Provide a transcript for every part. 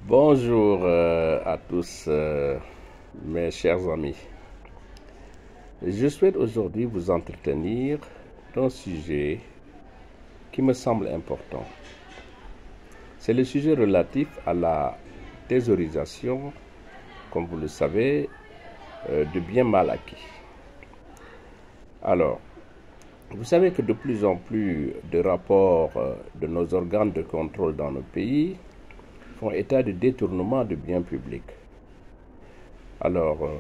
Bonjour à tous mes chers amis. Je souhaite aujourd'hui vous entretenir d'un sujet qui me semble important. C'est le sujet relatif à la thésaurisation, comme vous le savez, de biens mal acquis. Alors, vous savez que de plus en plus de rapports de nos organes de contrôle dans nos pays font état de détournement de biens publics. Alors,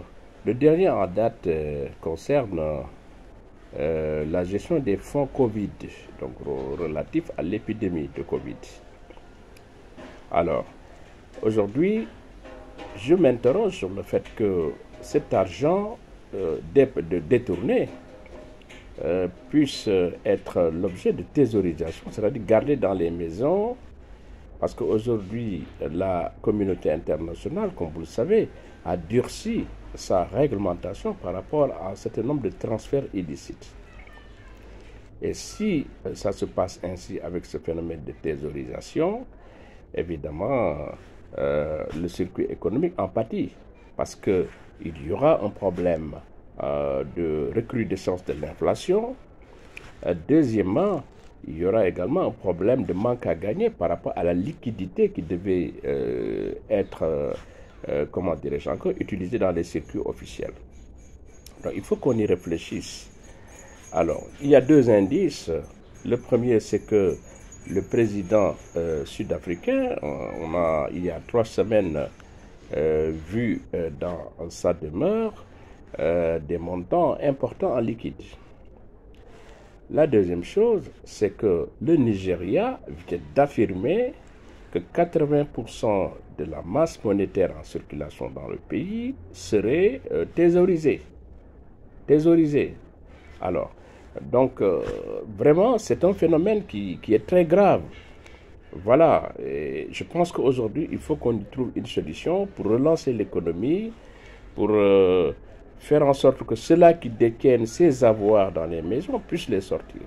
le dernier en date concerne la gestion des fonds Covid, donc relatif à l'épidémie de Covid. Alors, aujourd'hui, je m'interroge sur le fait que cet argent détourné puisse être l'objet de thésaurisation, c'est-à-dire gardé dans les maisons, parce qu'aujourd'hui, la communauté internationale, comme vous le savez, a durci sa réglementation par rapport à un certain nombre de transferts illicites. Et si ça se passe ainsi avec ce phénomène de thésaurisation, évidemment, le circuit économique en pâtit, parce qu'il y aura un problème de recrudescence de l'inflation. Deuxièmement, il y aura également un problème de manque à gagner par rapport à la liquidité qui devait être, comment dirais-je encore, utilisée dans les circuits officiels. Donc il faut qu'on y réfléchisse. Alors, il y a deux indices. Le premier, c'est que le président sud-africain, il y a 3 semaines, vu dans sa demeure des montants importants en liquide. La deuxième chose, c'est que le Nigeria vient d'affirmer que 80% de la masse monétaire en circulation dans le pays serait thésaurisée. Alors, donc, vraiment, c'est un phénomène qui est très grave. Voilà, et je pense qu'aujourd'hui, il faut qu'on y trouve une solution pour relancer l'économie, pour faire en sorte que ceux-là qui détiennent ces avoirs dans les maisons puissent les sortir.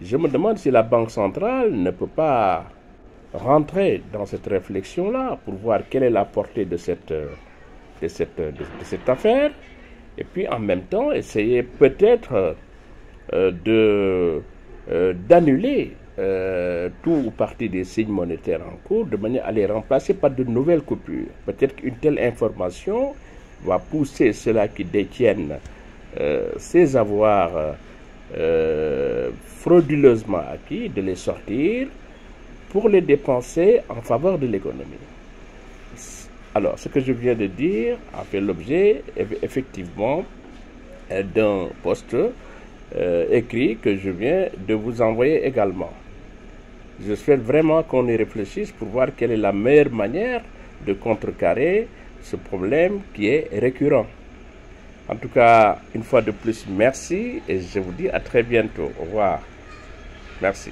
Je me demande si la Banque centrale ne peut pas rentrer dans cette réflexion-là pour voir quelle est la portée de cette affaire, et puis en même temps essayer peut-être d'annuler tout ou partie des signes monétaires en cours de manière à les remplacer par de nouvelles coupures. Peut-être qu'une telle information va pousser ceux-là qui détiennent ces avoirs frauduleusement acquis de les sortir pour les dépenser en faveur de l'économie. Alors, ce que je viens de dire a fait l'objet effectivement d'un post écrit que je viens de vous envoyer également. Je souhaite vraiment qu'on y réfléchisse pour voir quelle est la meilleure manière de contrecarrer ce problème qui est récurrent. En tout cas, une fois de plus, merci et je vous dis à très bientôt. Au revoir. Merci.